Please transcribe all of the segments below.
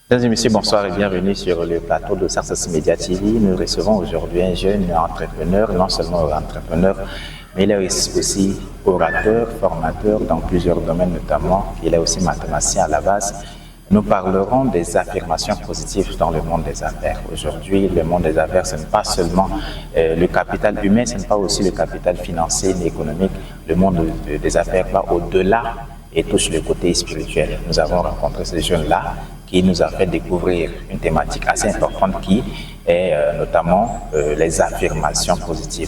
Mesdames et messieurs, bonsoir et bienvenue sur le plateau de Success Media TV. Nous recevons aujourd'hui un jeune entrepreneur, non seulement entrepreneur, mais il est aussi orateur, formateur dans plusieurs domaines notamment. Il est aussi mathématicien à la base. Nous parlerons des affirmations positives dans le monde des affaires. Aujourd'hui, le monde des affaires, ce n'est pas seulement le capital humain, ce n'est pas aussi le capital financier ni économique. Le monde des affaires va au-delà et touche le côté spirituel. Nous avons rencontré ces jeunes-là qui nous a fait découvrir une thématique assez importante qui est notamment les affirmations positives.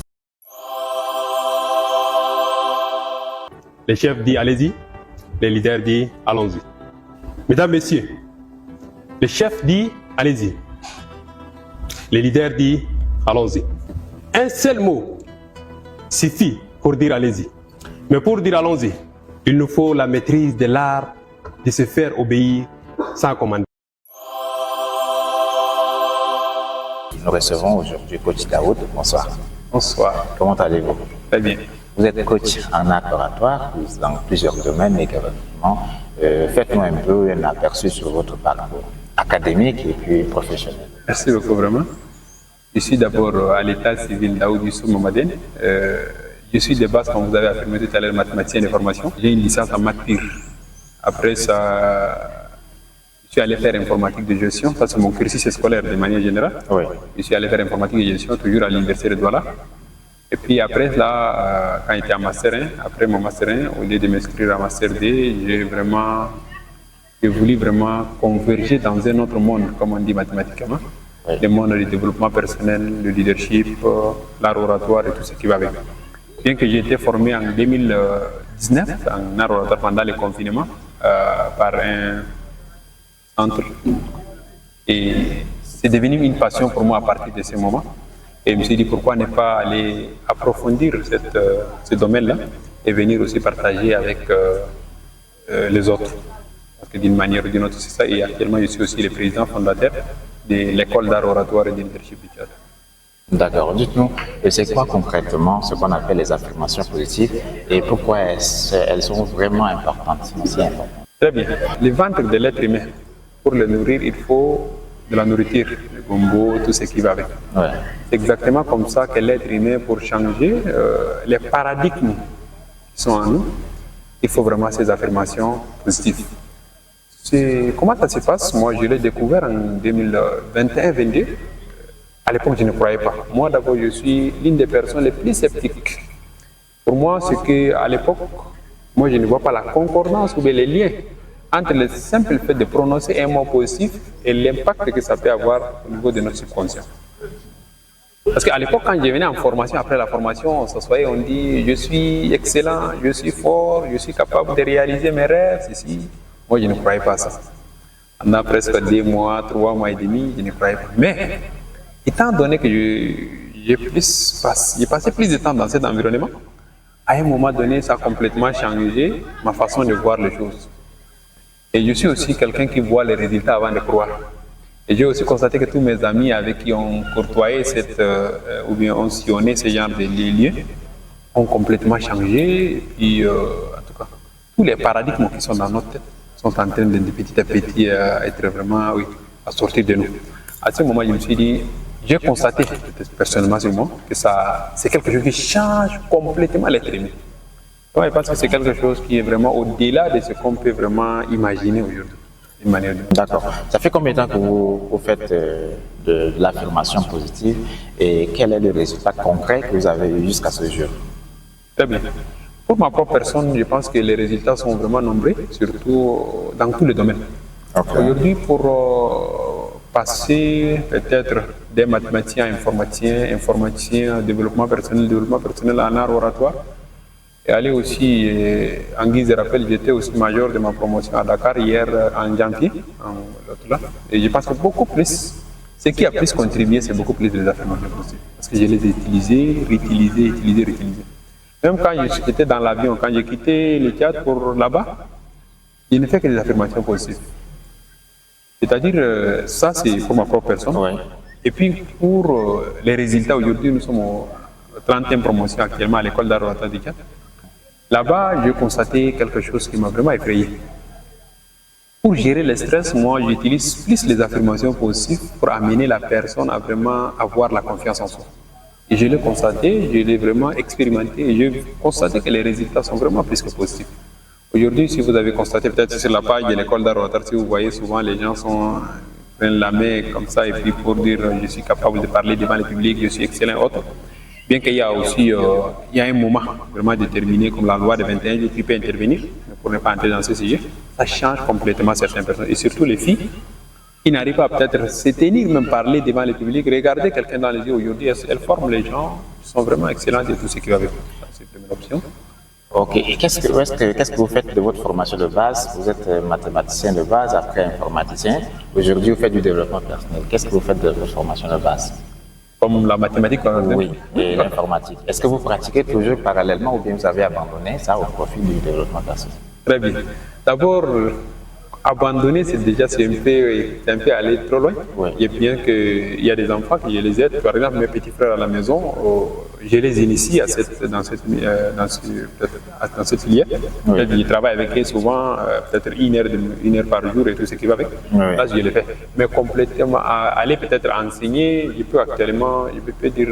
Les chefs disent allez-y, les leaders disent allons-y. Mesdames, Messieurs, les chefs disent allez-y, les leaders disent allons-y. Un seul mot suffit pour dire allez-y. Mais pour dire allons-y, il nous faut la maîtrise de l'art de se faire obéir sans commander. Nous recevons aujourd'hui coach Daoud. Bonsoir. Bonsoir. Comment allez-vous? Très bien. Vous êtes coach en art oratoire dans plusieurs domaines également. Faites-nous un peu un aperçu sur votre parcours académique et puis professionnel. Merci beaucoup vraiment. Je suis d'abord à l'état civil Daoud Youssouf Momadène. Je suis de base, comme vous avez affirmé tout à l'heure, mathématicien de formation. J'ai une licence en maths pure. Après ça, je suis allé faire informatique de gestion. Ça, c'est mon cursus scolaire de manière générale. Oui. Je suis allé faire informatique de gestion, toujours à l'université de Douala. Et puis après, là, quand j'étais en Master 1, après mon Master 1, au lieu de m'inscrire à Master 2, j'ai voulu vraiment converger dans un autre monde, comme on dit mathématiquement. Oui. Le monde du développement personnel, le leadership, l'art oratoire et tout ce qui va avec. Bien que j'ai été formé en 2019 en art oratoire pendant le confinement par un centre. Et c'est devenu une passion pour moi à partir de ce moment. Et je me suis dit pourquoi ne pas aller approfondir ce domaine-là et venir aussi partager avec les autres. Parce que d'une manière ou d'une autre, c'est ça. Et actuellement, je suis aussi le président fondateur de l'école d'art oratoire et de leadership du Tchad. D'accord. Dites-nous, c'est quoi concrètement ce qu'on appelle les affirmations positives et pourquoi elles sont vraiment importantes, si importantes? Très bien. Le ventre de l'être humain, pour le nourrir, il faut de la nourriture, le gombo, tout ce qui va avec. Ouais. C'est exactement comme ça que l'être humain, pour changer les paradigmes qui sont en nous, il faut vraiment ces affirmations positives. Comment ça se passe? Moi, je l'ai découvert en 2021-22. À l'époque, je ne croyais pas. Moi, d'abord, je suis l'une des personnes les plus sceptiques. Pour moi, c'est qu'à l'époque, moi, je ne vois pas la concordance ou les liens entre le simple fait de prononcer un mot positif et l'impact que ça peut avoir au niveau de notre subconscient. Parce qu'à l'époque, quand je venais en formation, après la formation, on s'assoyait, on dit « je suis excellent, je suis fort, je suis capable de réaliser mes rêves, ceci ». Moi, je ne croyais pas à ça. Pendant presque 2 mois, 3 mois et demi, je ne croyais pas. Mais, étant donné que j'ai passé plus de temps dans cet environnement, à un moment donné, ça a complètement changé ma façon de voir les choses. Et je suis aussi quelqu'un qui voit les résultats avant de croire. Et j'ai aussi constaté que tous mes amis avec qui on côtoyait ou bien on sillonnait ce genre de lieux ont complètement changé. Et puis, en tout cas, tous les paradigmes qui sont dans notre tête sont en train de petit à petit être vraiment, à sortir de nous. À ce moment, je me suis dit, j'ai constaté personnellement sur moi que c'est quelque chose qui change complètement l'être humain. Ouais, je pense que c'est quelque chose qui est vraiment au-delà de ce qu'on peut vraiment imaginer aujourd'hui. D'accord. Ça fait combien de temps que vous faites de l'affirmation positive et quel est le résultat concret que vous avez eu jusqu'à ce jour? Très bien. Pour ma propre personne, je pense que les résultats sont vraiment nombreux, surtout dans tous les domaines. Okay. Aujourd'hui, pour passer peut-être des mathématiciens à informaticien, développement personnel en art oratoire, et aller aussi, en guise de rappel, j'étais aussi major de ma promotion à Dakar hier en janvier, et je pense que beaucoup plus, ce qui a plus contribué, c'est beaucoup plus les affirmations positives. Parce que je les ai utilisées, réutilisées. Même quand j'étais dans l'avion, quand j'ai quitté le Tchad pour là-bas, je ne fais que des affirmations positives. C'est-à-dire, ça c'est pour ma propre personne. Ouais. Et puis pour les résultats, aujourd'hui nous sommes au 30e promotion actuellement à l'école d'art oratoire du Tchad. Là-bas, j'ai constaté quelque chose qui m'a vraiment effrayé. Pour gérer le stress, moi, j'utilise plus les affirmations positives pour amener la personne à vraiment avoir la confiance en soi. Et je l'ai constaté, je l'ai vraiment expérimenté et j'ai constaté que les résultats sont vraiment plus que positifs. Aujourd'hui, si vous avez constaté peut-être sur la page de l'école d'art Ouattara, si vous voyez souvent les gens prennent la main comme ça et puis pour dire je suis capable de parler devant le public, je suis excellent et autres. Bien qu'il y a aussi il y a un moment vraiment déterminé comme la loi de 21 jours qui peut intervenir, mais pour ne pas entrer dans ce sujet, ça change complètement certaines personnes et surtout les filles qui n'arrivent pas à peut-être se tenir, même parler devant le public, regarder quelqu'un dans les yeux aujourd'hui, elles forment les gens, qui sont vraiment excellents et tout ce qui va avec. C'est la première option. Ok, et qu'est-ce que vous faites de votre formation de base? Vous êtes mathématicien de base, après informaticien. Aujourd'hui, vous faites du développement personnel. Qu'est-ce que vous faites de votre formation de base? Comme la mathématique, oui, et l'informatique. Est-ce que vous pratiquez toujours parallèlement ou bien vous avez abandonné ça au profit du développement personnel? Très bien. D'abord, abandonner, c'est un peu aller trop loin. Oui. Et bien qu'il y a des enfants que je les aide, par exemple mes petits frères à la maison, je les initie dans cette filière. Oui. Je travaille avec eux souvent, peut-être une heure par jour et tout ce qui va avec. Oui. Là, je le fais. Mais complètement, aller peut-être enseigner, je peux actuellement, je peux dire,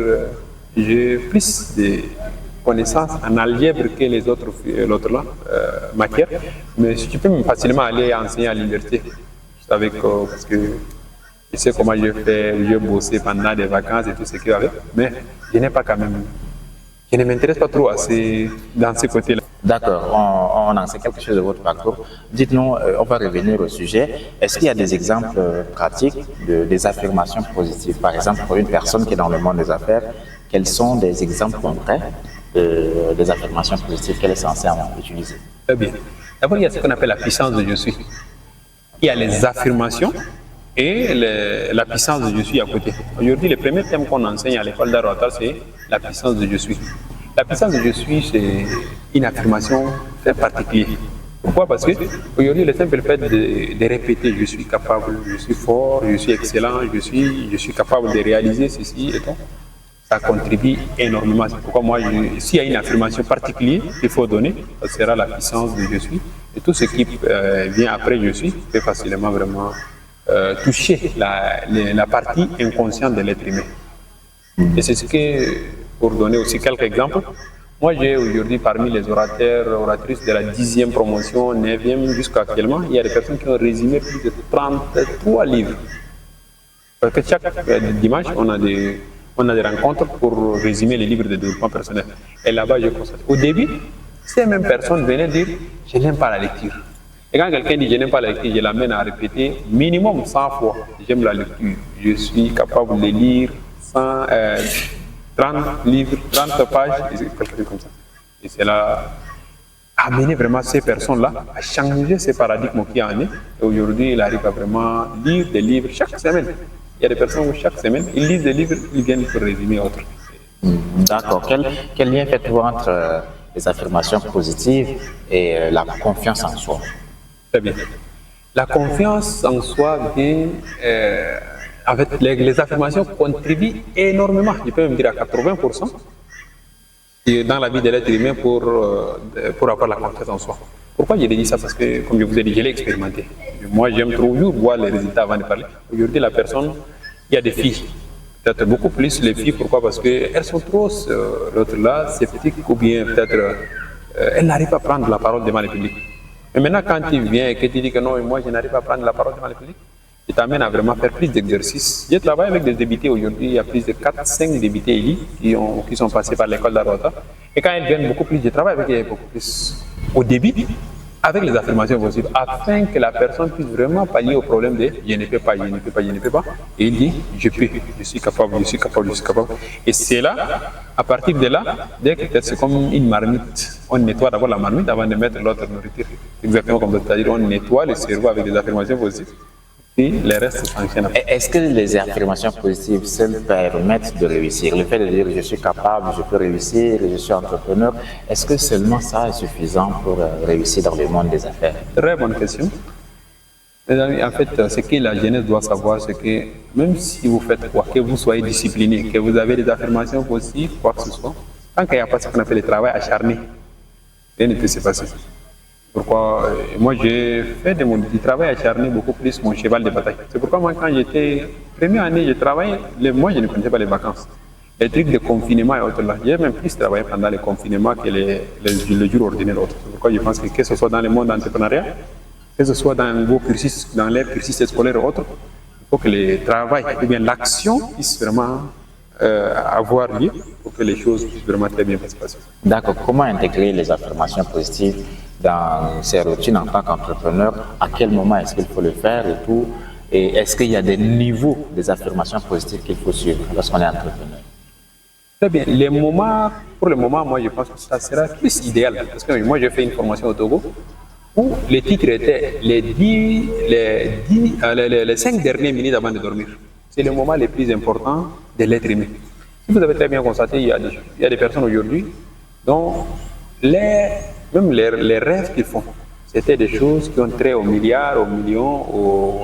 j'ai plus de connaissances en algèbre que les autres matières, mais si tu peux facilement aller enseigner à l'université, avec parce que je sais comment je bossé pendant des vacances et tout ce qui va avec, mais je n'ai pas quand même, je ne m'intéresse pas trop assez dans ce côté-là. D'accord, on en sait quelque chose de votre parcours. Dites-nous, on va revenir au sujet. Est-ce qu'il y a des exemples pratiques des affirmations positives? Par exemple, pour une personne qui est dans le monde des affaires, quels sont des exemples concrets des affirmations positives qu'elle est censée utiliser? Très bien. D'abord, il y a ce qu'on appelle la puissance de je suis. Il y a les affirmations et la puissance de je suis à côté. Aujourd'hui, le premier thème qu'on enseigne à l'école d'art Ouattara, c'est la puissance de je suis. La puissance de je suis, c'est une affirmation très particulière. Pourquoi? Parce que aujourd'hui, le simple fait de répéter je suis capable, je suis fort, je suis excellent, je suis capable de réaliser ceci et tout, ça contribue énormément. C'est pourquoi moi, s'il y a une affirmation particulière qu'il faut donner, ça sera la puissance de je suis. Et tout ce qui vient après je suis peut facilement vraiment toucher la partie inconsciente de l'être humain. Et c'est ce que, pour donner aussi quelques exemples, moi j'ai aujourd'hui parmi les orateurs, oratrices de la 10e promotion, 9e jusqu'à actuellement, il y a des personnes qui ont résumé plus de 33 livres. Parce que chaque dimanche, on a des rencontres pour résumer les livres de développement personnel. Et là-bas, je constate. Au début, ces mêmes personnes venaient dire « je n'aime pas la lecture ». Et quand quelqu'un dit « je n'aime pas la lecture », je l'amène à répéter minimum 100 fois « j'aime la lecture, je suis capable de lire 30 livres, 30 pages », et quelque chose comme ça. Et c'est là amener vraiment ces personnes-là à changer ces paradigmes qui en est. Et aujourd'hui, il arrive à vraiment lire des livres chaque semaine. Il y a des personnes où chaque semaine, ils lisent des livres, ils viennent pour résumer autre. D'accord. Quel lien faites-vous entre les affirmations positives et la confiance en soi? Très bien. La confiance en soi vient... en fait, les affirmations contribuent énormément, je peux même dire à 80%, dans la vie de l'être humain pour avoir la confiance en soi. Pourquoi je dis ça? Parce que, comme je vous ai dit, je l'ai expérimenté. Moi, j'aime toujours voir les résultats avant de parler. Aujourd'hui, la personne, il y a des filles, peut-être beaucoup plus les filles. Pourquoi? Parce qu'elles sont trop, l'autre là, sceptiques ou bien peut-être, elles n'arrivent pas à prendre la parole devant le public. Mais maintenant, quand tu viens et que tu dis que non, moi, je n'arrive pas à prendre la parole devant le public, je t'amène à vraiment faire plus d'exercices. Je travaille avec des débutés aujourd'hui, il y a plus de 4-5 débutés élites qui sont passés par l'école d'art Ouattara. Et quand elles viennent beaucoup plus, je travaille avec elles beaucoup plus au début, avec les affirmations possibles, afin que la personne puisse vraiment pallier au problème de je ne peux pas, je ne peux pas, je ne peux pas. Et il dit je peux, je suis capable, je suis capable, je suis capable. Et c'est là, à partir de là, dès que c'est comme une marmite, on nettoie d'abord la marmite avant de mettre l'autre nourriture. Exactement comme ça, c'est-à-dire on nettoie le cerveau avec des affirmations positives. Et les restes s'enchaînent. Est-ce que les affirmations positives seules permettent de réussir? Le fait de dire je suis capable, je peux réussir, je suis entrepreneur, est-ce que seulement ça est suffisant pour réussir dans le monde des affaires? Très bonne question. Mes amis, en fait, ce que la jeunesse doit savoir, c'est que même si vous faites quoi, que vous soyez discipliné, que vous avez des affirmations positives, quoi que ce soit, tant qu'il n'y a pas ce qu'on appelle le travail acharné, rien ne peut se passer. Pourquoi moi j'ai fait du travail acharné beaucoup plus mon cheval de bataille. C'est pourquoi moi quand j'étais première année, je travaillais, moi je ne connaissais pas les vacances. Les trucs de confinement et autres là, j'ai même plus travaillé pendant les confinements que le jour ordinaire autres. C'est pourquoi je pense que ce soit dans le monde entrepreneurial, que ce soit dans vos cursus, dans les cursus scolaires et autres, il faut que le travail ou bien l'action puisse vraiment avoir lieu pour que les choses puissent vraiment très bien se passer. D'accord. Comment intégrer les affirmations positives dans ses routines en tant qu'entrepreneur? À quel moment est-ce qu'il faut le faire et tout? Et est-ce qu'il y a des niveaux des affirmations positives qu'il faut suivre lorsqu'on est entrepreneur? Très bien. Pour le moment, moi, je pense que ça sera plus idéal. Parce que moi, j'ai fait une formation au Togo où les titres étaient les 5 dernières minutes avant de dormir. C'est le moment le plus important de l'être humain. Si vous avez très bien constaté, il y a des personnes aujourd'hui dont même les rêves qu'ils font, c'était des choses qui ont trait aux milliards, aux millions,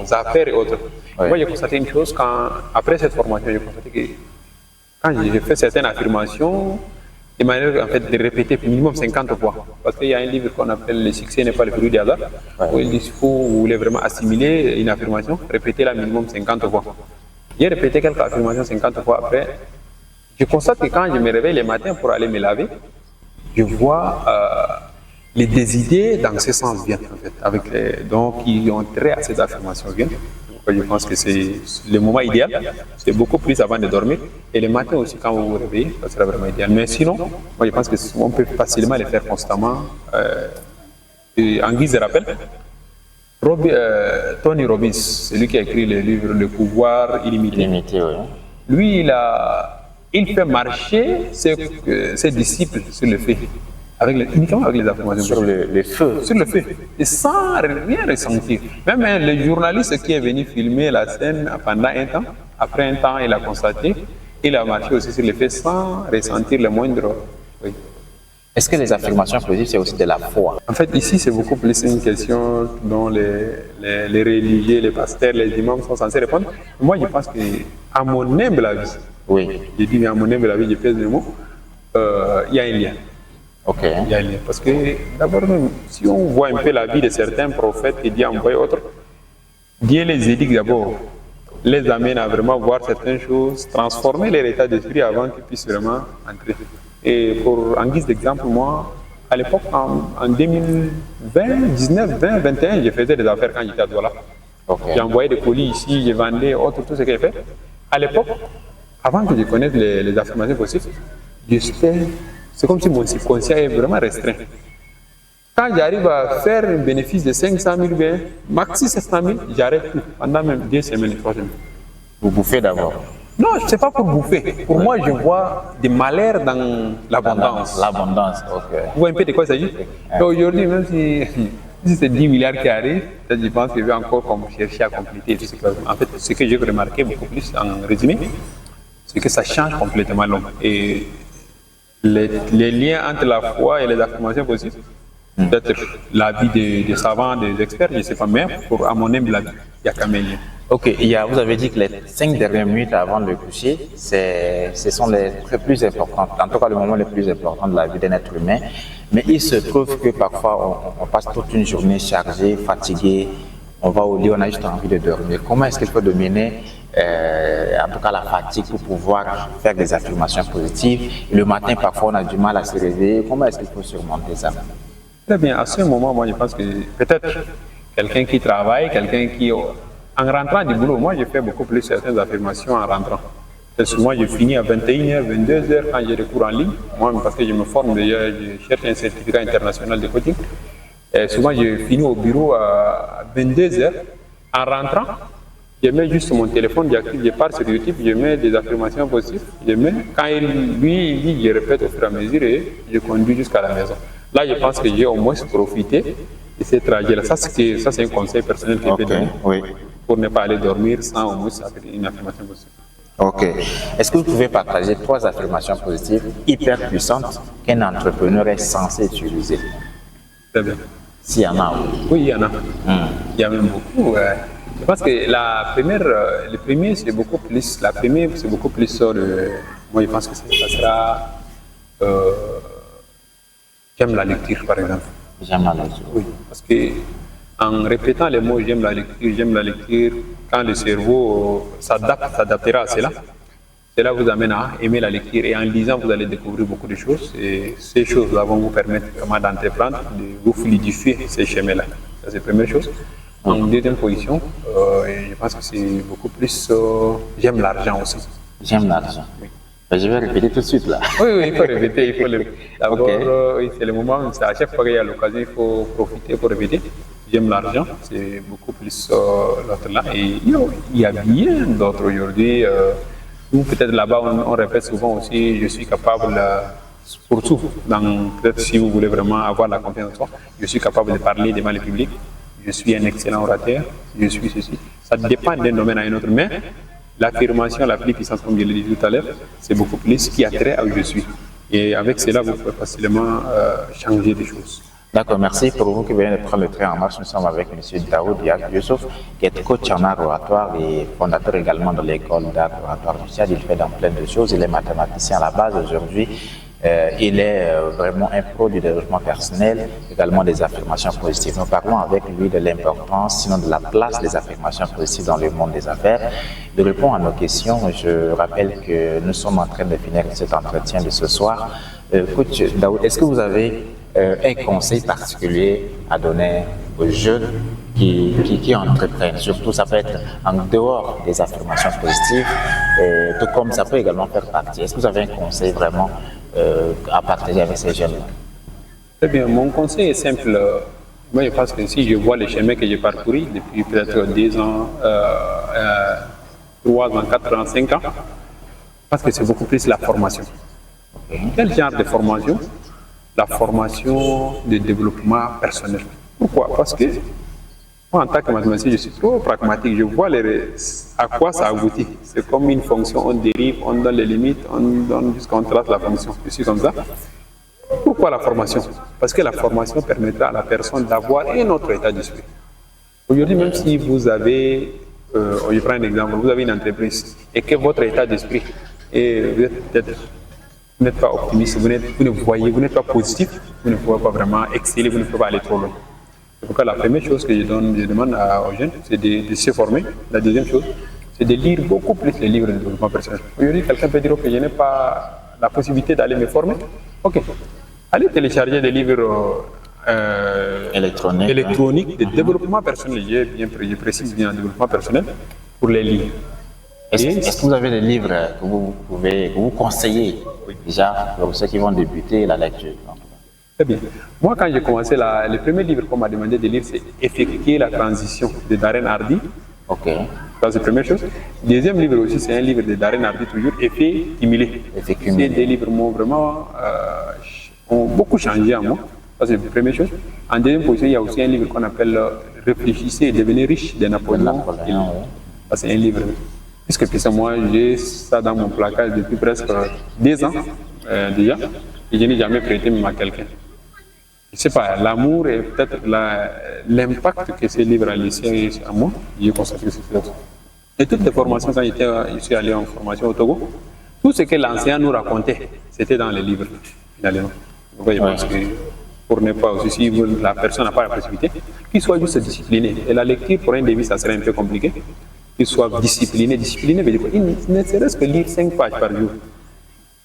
aux affaires et autres. Ouais. Moi, j'ai constaté une chose, après cette formation, j'ai constaté que quand j'ai fait certaines affirmations, de manière en fait, de répéter minimum 50 fois. Parce qu'il y a un livre qu'on appelle « Le succès n'est pas le fruit du hasard », où il dit qu'il faut, vous voulez vraiment assimiler une affirmation, répétez-la minimum 50 fois. J'ai répété quelques affirmations 50 fois après. Je constate que quand je me réveille le matin pour aller me laver, je vois des idées dans ce sens viennent, en fait, donc qui ont trait à ces affirmations viennent. Je pense que c'est le moment idéal, c'est beaucoup plus avant de dormir. Et le matin aussi, quand vous vous réveillez, ça sera vraiment idéal. Mais sinon, moi je pense qu'on peut facilement le faire constamment. En guise de rappel, Tony Robbins, celui qui a écrit le livre Le pouvoir illimité. Oui. Lui, il fait marcher ses disciples sur le feu. Uniquement avec les affirmations. Sur le feu. Sur le feu. Et sans rien ressentir. Même le journaliste qui est venu filmer la scène pendant un temps, après un temps, il a constaté, il a marché aussi sur le feu sans ressentir le moindre. Oui. Est-ce que les affirmations positives, c'est aussi de la foi? En fait, ici, c'est beaucoup plus une question dont les religieux, les pasteurs, les imams sont censés répondre. Moi, je pense qu'à mon humble avis, oui. Je dis, mais à mon humble avis, je pèse le mot, il y a un lien. Okay. Il y a un lien. Parce que d'abord, si on voit un peu la vie de certains prophètes et Dieu envoie autres, Dieu les éduque d'abord, les amène à vraiment voir certaines choses, transformer leur état d'esprit avant qu'ils puissent vraiment entrer. Et en guise d'exemple, moi, à l'époque, en 2020, 19, 20, 21, je faisais des affaires quand j'étais à Douala. Okay. J'ai envoyé des colis ici, je vendais, tout ce que j'ai fait. À l'époque, avant que je connaisse les affirmations possibles, c'est comme si mon subconscient est vraiment restreint. Quand j'arrive à faire un bénéfice de 500 000 bien, maxi 700 000, j'arrête tout pendant même 2 semaines, 3 semaines. Vous bouffez d'abord? Non, ce n'est pas pour bouffer. Pour moi, je vois des malheurs dans l'abondance. L'abondance, ok. Vous voyez un peu de quoi il s'agit? Aujourd'hui, même si c'est 10 milliards qui arrivent, je pense que je vais encore chercher à compléter. En fait, ce que j'ai remarqué beaucoup plus en résumé, c'est que ça change complètement l'homme. Et les liens entre la foi et les affirmations possibles, peut-être l'avis des savants, des experts, je ne sais pas, mais à mon humble avis, il y a quand même un lien. Ok, vous avez dit que les 5 dernières minutes avant de coucher, ce sont les plus importantes, en tout cas le moment le plus important de la vie d'un être humain. Mais il se trouve que parfois on passe toute une journée chargée, fatigué, on va au lit, on a juste envie de dormir. Comment est-ce qu'il faut dominer en tout cas la fatigue pour pouvoir faire des affirmations positives? Et le matin, parfois on a du mal à se réveiller. Comment est-ce qu'il faut surmonter ça? Très bien, à ce moment, moi je pense que peut-être quelqu'un qui travaille, quelqu'un qui... En rentrant du boulot, moi, je fais beaucoup plus certaines affirmations en rentrant. Et souvent, je finis à 21h, 22h quand j'ai des cours en ligne. Moi, parce que je me forme déjà, je cherche un certificat international de coaching. Et souvent, je finis au bureau à 22h. En rentrant, je mets juste mon téléphone, je pars sur YouTube, je mets des affirmations positives. Quand lui dit, je répète au fur et à mesure et je conduis jusqu'à la maison. Là, je pense que j'ai au moins profité de ce trajet-là. Ça, c'est un conseil personnel que je peux donner. Oui. Pour ne pas aller dormir sans au moins une affirmation positive. Ok. Est-ce que vous pouvez partager 3 affirmations positives hyper puissantes qu'un entrepreneur est censé utiliser? Très bien. S'il y en a. Oui, il y en a. Il y a même beaucoup. Je pense que la première, c'est beaucoup plus. La première, c'est beaucoup plus sur le. Moi, je pense que ça sera. J'aime la lecture, par exemple. J'aime la lecture. Oui, parce que en répétant les mots j'aime la lecture, quand le cerveau s'adaptera à cela vous amène à aimer la lecture et en lisant vous allez découvrir beaucoup de choses et ces choses-là vont vous permettre vraiment d'entreprendre, de vous fluidifier ces chemins-là. Ça c'est la première chose. En deuxième position, je pense que c'est beaucoup plus j'aime l'argent aussi. J'aime l'argent. Oui. Je vais répéter tout de suite là. Oui, il faut répéter, il faut le... D'abord, Ok. oui, c'est le moment, c'est à chaque fois qu'il y a l'occasion, il faut profiter pour répéter. J'aime l'argent, c'est beaucoup plus l'autre là. Et il y a bien d'autres aujourd'hui. Ou peut-être là-bas, on répète souvent aussi, je suis capable, pour tout, peut-être si vous voulez vraiment avoir la confiance en soi, je suis capable de parler devant le public, je suis un excellent orateur, je suis ceci. Ça dépend d'un domaine à un autre, mais l'affirmation la plus puissante, comme je l'ai dit tout à l'heure, c'est beaucoup plus qui a trait à où je suis. Et avec cela, vous pouvez facilement changer des choses. D'accord, merci. Pour vous qui venez de prendre le train en marche, nous sommes avec M. Daoud Youssouf, qui est coach en art oratoire et fondateur également de l'école d'art oratoire du Tchad. Il fait dans plein de choses. Il est mathématicien à la base aujourd'hui. Il est vraiment un pro du développement personnel, également des affirmations positives. Nous parlons avec lui de l'importance, sinon de la place des affirmations positives dans le monde des affaires. Il répond à nos questions. Je rappelle que nous sommes en train de finir cet entretien de ce soir. Coach Daoud, est-ce que vous avez un conseil particulier à donner aux jeunes qui entreprennent? Surtout, ça peut être en dehors des affirmations positives, tout comme ça peut également faire partie. Est-ce que vous avez un conseil vraiment à partager avec ces jeunes-là? Très bien, mon conseil est simple. Moi, je pense que si je vois les chemins que j'ai parcourus depuis peut-être 10 ans, 3 ans, 4 ans, 5 ans, je pense que c'est beaucoup plus la formation. Quel genre de formation? La formation de développement personnel. Pourquoi? Parce que moi, en tant que mathématicien, je suis trop pragmatique. Je vois à quoi ça aboutit. C'est comme une fonction, on dérive, on donne les limites, on donne jusqu'à on trace la fonction. Je suis comme ça. Pourquoi la formation? Parce que la formation permettra à la personne d'avoir un autre état d'esprit. Aujourd'hui, même si vous avez, je prends un exemple, vous avez une entreprise et que votre état d'esprit est peut-être vous n'êtes pas optimiste, vous n'êtes pas positif, vous ne pouvez pas vraiment exceller, vous ne pouvez pas aller trop loin. C'est pourquoi la première chose que je demande aux jeunes, c'est de se former. La deuxième chose, c'est de lire beaucoup plus les livres de développement personnel. Aujourd'hui, quelqu'un peut dire que je n'ai pas la possibilité d'aller me former. Ok, allez télécharger des livres électroniques de développement personnel. Je précise bien développement personnel pour les lire. Est-ce que vous avez des livres que vous conseillez déjà pour ceux qui vont débuter la lecture? Très bien. Moi, quand j'ai commencé, le premier livre qu'on m'a demandé de lire, c'est Effectuer la transition de Darren Hardy. Ok. Ça, c'est la première chose. Deuxième livre aussi, c'est un livre de Darren Hardy, toujours, Effet cumulé. Effet cumulé. C'est des livres qui ont beaucoup changé en moi. Ça, c'est la première chose. En deuxième position, il y a aussi un livre qu'on appelle Réfléchissez et devenez riche de Napoléon. Ça, c'est un livre. Puisque moi, j'ai ça dans mon placard depuis presque 2 ans déjà, et je n'ai jamais prêté même à quelqu'un. Je ne sais pas, l'amour et peut-être l'impact que ces livres ont laissé à moi, j'ai constaté que c'est ça. Et toutes les formations, quand je suis allé en formation au Togo, tout ce que l'enseignant nous racontait, c'était dans les livres, finalement. Donc, je pense que pour ne pas aussi, si la personne n'a pas la possibilité, qu'il soit juste discipliné. Et la lecture, pour un début, ça serait un peu compliqué. Qu'il soit discipliné. Discipliné veut dire quoi? Il ne serait-ce que lire 5 pages par jour.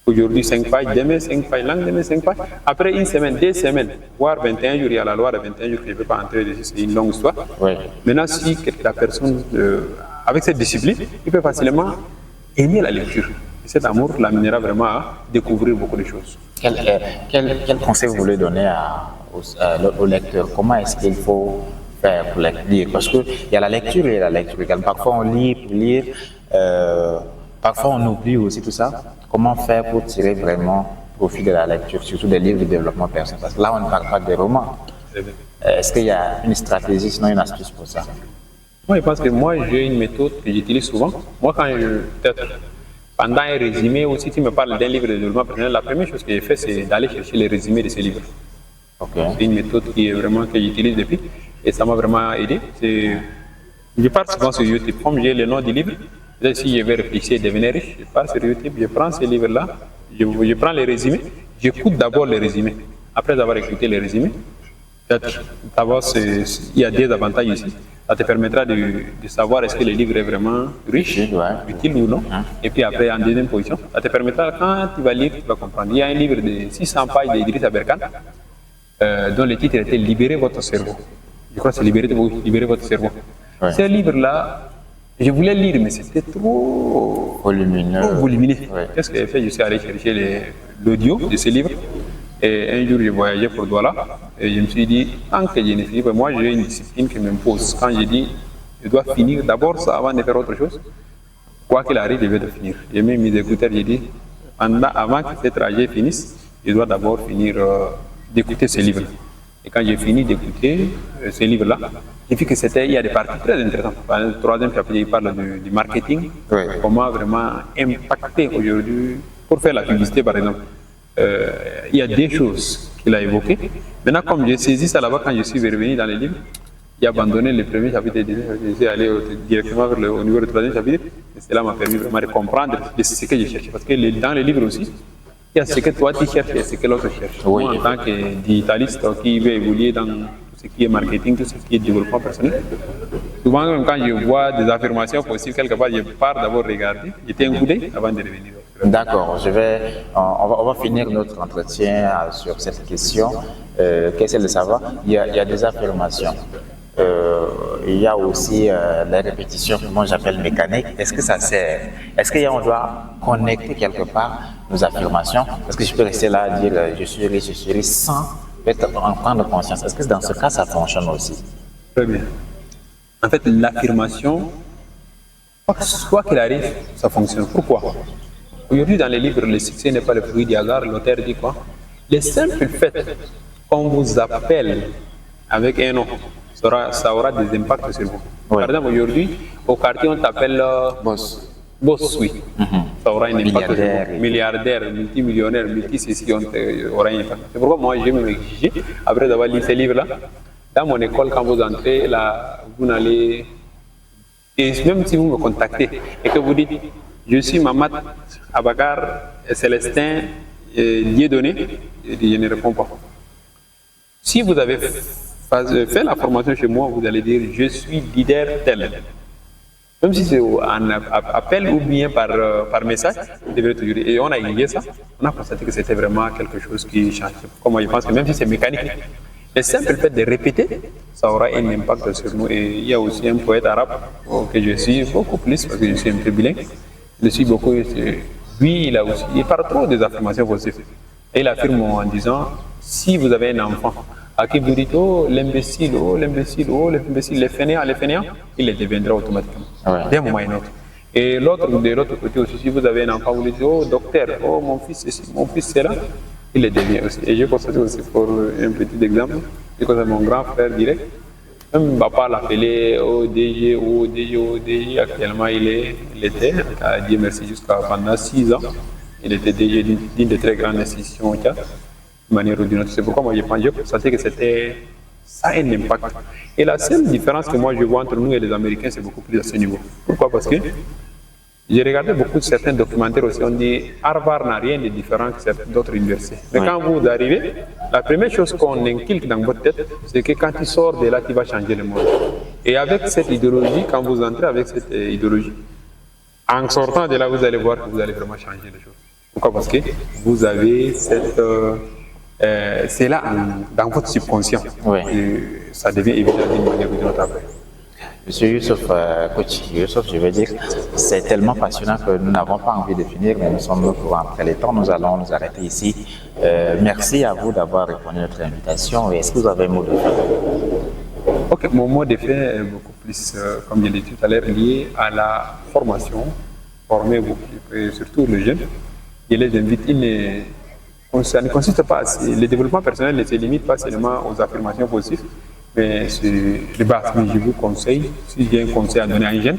Aujourd'hui 5 pages, demain 5 pages, lendemain 5 pages. Après une semaine, 2 semaines, voire 21 jours, il y a la loi de 21 jours que je ne peux pas entrer dessus, c'est une longue histoire. Oui. Maintenant, si la personne, avec cette discipline, il peut facilement aimer la lecture. Et cet amour l'amènera vraiment à découvrir beaucoup de choses. Quel conseil vous voulez donner au lecteur? Comment est-ce qu'il faut faire pour lire? Parce qu'il y a la lecture et la lecture également. Parfois on lit pour lire, parfois on oublie aussi tout ça. Comment faire pour tirer vraiment profit de la lecture, surtout des livres de développement personnel? Parce que là on ne parle pas des romans. Est-ce qu'il y a une stratégie, sinon une astuce pour ça? Moi je pense que j'ai une méthode que j'utilise souvent. Moi quand peut-être pendant un résumé aussi, tu me parles d'un livre de développement personnel, la première chose que j'ai fait c'est d'aller chercher les résumés de ces livres. Okay. C'est une méthode que j'utilise depuis. Et ça m'a vraiment aidé. Je pars souvent sur YouTube. Comme j'ai le nom du livre, si je vais réfléchir et devenir riche, je pars sur YouTube, je prends ces livres-là, je prends les résumés, j'écoute d'abord les résumés. Après avoir écouté les résumés, Peut-être, d'abord, il y a des avantages ici. Ça te permettra de savoir est-ce que le livre est vraiment riche, utile ou non. Et puis après, en deuxième position, ça te permettra, quand tu vas lire, tu vas comprendre. Il y a un livre de 600 pages d'Idriss Aberkan, dont le titre était Libérer votre cerveau. Je crois que c'est Libérer votre cerveau. Ouais. Ce livre-là, je voulais lire, mais c'était trop volumineux. Ouais. Qu'est-ce que j'ai fait? Je suis allé chercher l'audio de ce livre. Et un jour, j'ai voyagé pour Douala. Et je me suis dit, tant que je ne finis pas, moi, j'ai une discipline qui m'impose. Quand j'ai dit, je dois finir d'abord ça avant de faire autre chose, quoi qu'il arrive, je vais le finir. J'ai mis mes écouteurs, j'ai dit, avant que ce trajet finisse, je dois d'abord finir d'écouter ce livre. Et quand j'ai fini d'écouter ce livre-là, j'ai vu il y a des parties très intéressantes. Dans le troisième chapitre, il parle du marketing, comment vraiment impacter aujourd'hui, pour faire la publicité par exemple. Il y a des choses qu'il a évoquées. Maintenant, comme j'ai saisi ça là-bas, quand je suis revenu dans les livres, j'ai abandonné le premier chapitre, je suis allé directement au niveau du troisième chapitre, et cela m'a permis vraiment de comprendre ce que je cherchais. Parce que dans les livres aussi, il y a ce que toi tu cherches et ce que l'autre cherche. Oui. Moi, en tant que digitaliste qui veut évoluer dans tout ce qui est marketing, tout ce qui est développement personnel, souvent, même quand je vois des affirmations possibles quelque part, je pars d'abord regarder, jeter un coup d'œil avant de revenir. D'accord, on va finir notre entretien sur cette question. Qu'est-ce que de savoir? Il y a des affirmations. Il y a aussi la répétition que moi j'appelle mécanique. Est-ce que ça sert? Est-ce qu'on doit connecter quelque part nos affirmations? Est-ce que je peux rester là à dire je suis riche sans en prendre conscience? Est-ce que dans ce cas ça fonctionne aussi? Très bien. En fait, l'affirmation, quoi qu'il arrive, ça fonctionne. Pourquoi? Aujourd'hui, dans les livres, le succès n'est pas le fruit du hasard. L'auteur dit quoi? Le simple fait qu'on vous appelle avec un nom, ça aura des impacts sur vous. Oui. Par exemple, aujourd'hui, au quartier, on t'appelle Boss, oui. Ça aura un impact sur vous. Milliardaire, multimillionnaire, multi-ceci, aura un impact. C'est pourquoi moi, je me exiger, après avoir lu ces livres-là, dans mon école, quand vous entrez, là, vous n'allez... Et même si vous me contactez et que vous dites, je suis Mamat Abakar Célestin Dieudonné, je ne réponds pas. Si vous avez fait la formation chez moi, vous allez dire je suis leader tel. Même si c'est en appel ou bien par message, vous devrez toujours dire. Et on a étudié ça, on a constaté que c'était vraiment quelque chose qui change. Comme moi, je pense que même si c'est mécanique, le simple fait de répéter, ça aura un impact sur nous. Et il y a aussi un poète arabe que je suis beaucoup plus parce que je suis un peu bilingue. Je suis beaucoup. Lui, il parle trop des affirmations positives. Et il affirme en disant si vous avez un enfant à qui vous dites oh l'imbécile, les fainéants, il le deviendra automatiquement. D'un moment à un autre. Et de l'autre côté aussi, si vous avez un enfant, vous lui dites oh docteur, oh mon fils c'est ci, mon fils c'est là, il le devient aussi. Et je constate aussi pour un petit exemple, je constate mon grand frère direct. Même papa l'appelait ODG, actuellement il était, à Dieu merci, jusqu'à pendant 6 ans, il était DG d'une des très grandes institutions au Tchad, de manière ou d'une autre. C'est pourquoi moi j'ai constaté que ça a un impact. Et la seule différence que moi je vois entre nous et les Américains, c'est beaucoup plus à ce niveau. Pourquoi? Parce que j'ai regardé beaucoup de certains documentaires aussi, on dit Harvard n'a rien de différent que d'autres universités. Mais quand vous arrivez, la première chose qu'on inculque dans votre tête, c'est que quand tu sors de là, tu vas changer le monde. Et avec cette idéologie, quand vous entrez avec cette idéologie, en sortant de là, vous allez voir que vous allez vraiment changer les choses. Pourquoi? Parce que vous avez c'est là dans votre subconscient. Et ça devient évident d'une manière ou d'une autre après. Monsieur Youssouf, coach Youssouf, je veux dire, c'est tellement passionnant que nous n'avons pas envie de finir, mais nous sommes pour entrer les temps. Nous allons nous arrêter ici. Merci à vous d'avoir répondu à notre invitation. Est-ce que vous avez un mot de fin? Ok, mon mot de fin est beaucoup plus, comme je l'ai dit tout à l'heure, lié à la formation. Formez-vous, et surtout les jeunes. Je les invite, ça ne consiste pas, le développement personnel ne se limite pas seulement aux affirmations positives, mais c'est de base. Mais je vous conseille, si j'ai un conseil à donner à un jeune,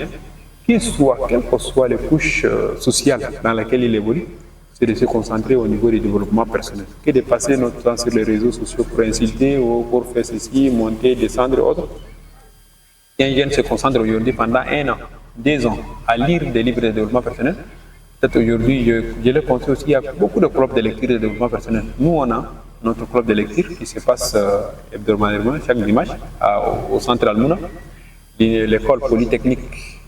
quelle que soit les couches sociales dans lesquelles il évolue, c'est de se concentrer au niveau du développement personnel. Que de passer notre temps sur les réseaux sociaux pour insulter ou pour faire ceci, monter, descendre et autres. Et un jeune se concentre aujourd'hui pendant 1 an, 2 ans à lire des livres de développement personnel. Peut-être aujourd'hui, je le conseille aussi, il y a beaucoup de clubs de lecture de développement personnel. Nous, on a notre club de lecture qui se passe hebdomadairement, chaque dimanche, au centre Almouna. L'école polytechnique,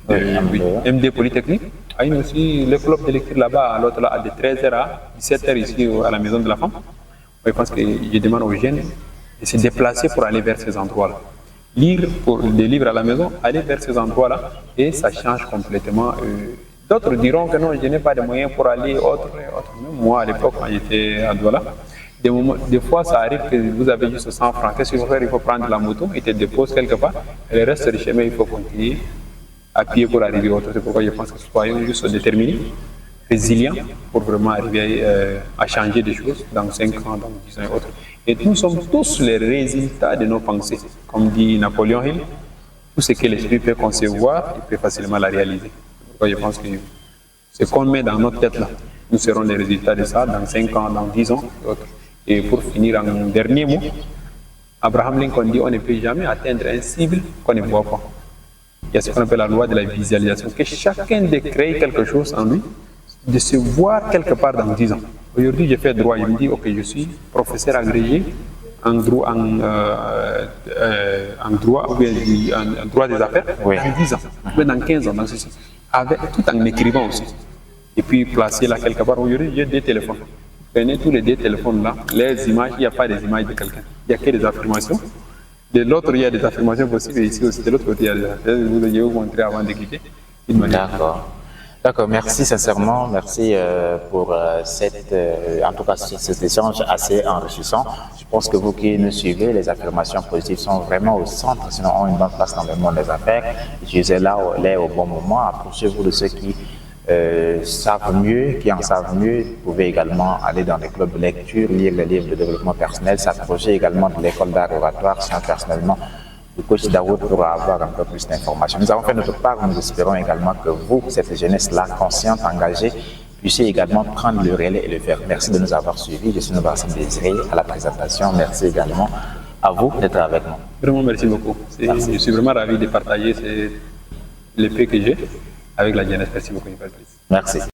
MD Polytechnique. Il y a aussi le club de lecture là-bas, l'autre là, de 13h à 17h ici à la Maison de la Femme. Je pense que je demande aux jeunes de se déplacer pour aller vers ces endroits-là. Lire des livres à la maison, aller vers ces endroits-là, et ça change complètement. D'autres diront que non, je n'ai pas de moyens pour aller autre. Moi, à l'époque, quand j'étais à Douala, des fois, ça arrive que vous avez juste 100 francs. Qu'est-ce qu'il faut faire? Il faut prendre la moto, il te dépose quelque part, et le reste du chemin, il faut continuer à pied pour arriver au autre. C'est pourquoi je pense que soyons juste déterminés, résilients, pour vraiment arriver à changer des choses dans 5 ans, dans 10 ans et autres. Et nous sommes tous les résultats de nos pensées. Comme dit Napoléon Hill, tout ce que l'esprit peut concevoir, il peut facilement la réaliser. C'est pourquoi je pense que ce qu'on met dans notre tête là, nous serons les résultats de ça dans 5 ans, dans 10 ans et autres. Et pour finir, en dernier mot, Abraham Lincoln dit on ne peut jamais atteindre un cible qu'on ne voit pas. Il y a ce qu'on appelle la loi de la visualisation, que chacun de créer quelque chose en lui, de se voir quelque part dans 10 ans. Aujourd'hui, j'ai fait droit, je me dis, ok, je suis professeur agrégé en droit, ou bien en droit des affaires, dans 10 ans, ou dans 15 ans, dans ceci, tout en écrivant aussi. Et puis placer là quelque part. Aujourd'hui, j'ai 2 téléphones. Prenez tous les 2 téléphones là, les images, il n'y a pas des images de quelqu'un, il n'y a que des affirmations. De l'autre, il y a des affirmations possibles, et ici aussi, de l'autre côté, il y a des affirmations. Je vais vous montrer avant de quitter. D'accord, merci sincèrement, merci pour en tout cas cet échange assez enrichissant. Je pense que vous qui nous suivez, les affirmations positives sont vraiment au centre, sinon ont une bonne place dans le monde des affaires. Utilisez-les au bon moment, approchez-vous de ceux qui savent mieux, qui en savent mieux. Vous pouvez également aller dans les clubs de lecture, lire les livres de développement personnel, s'approcher également de l'école d'art oratoire, personnellement du coach Daoud pour avoir un peu plus d'informations. Nous avons fait notre part, nous espérons également que vous, cette jeunesse-là, consciente, engagée, puissiez également prendre le relais et le faire. Merci de nous avoir suivis. Je suis Novasim Désiré à la présentation. Merci également à vous d'être avec nous. Vraiment, merci beaucoup. Je suis vraiment ravi de partager l'épée que j'ai avec la jeunesse. Merci beaucoup. Merci.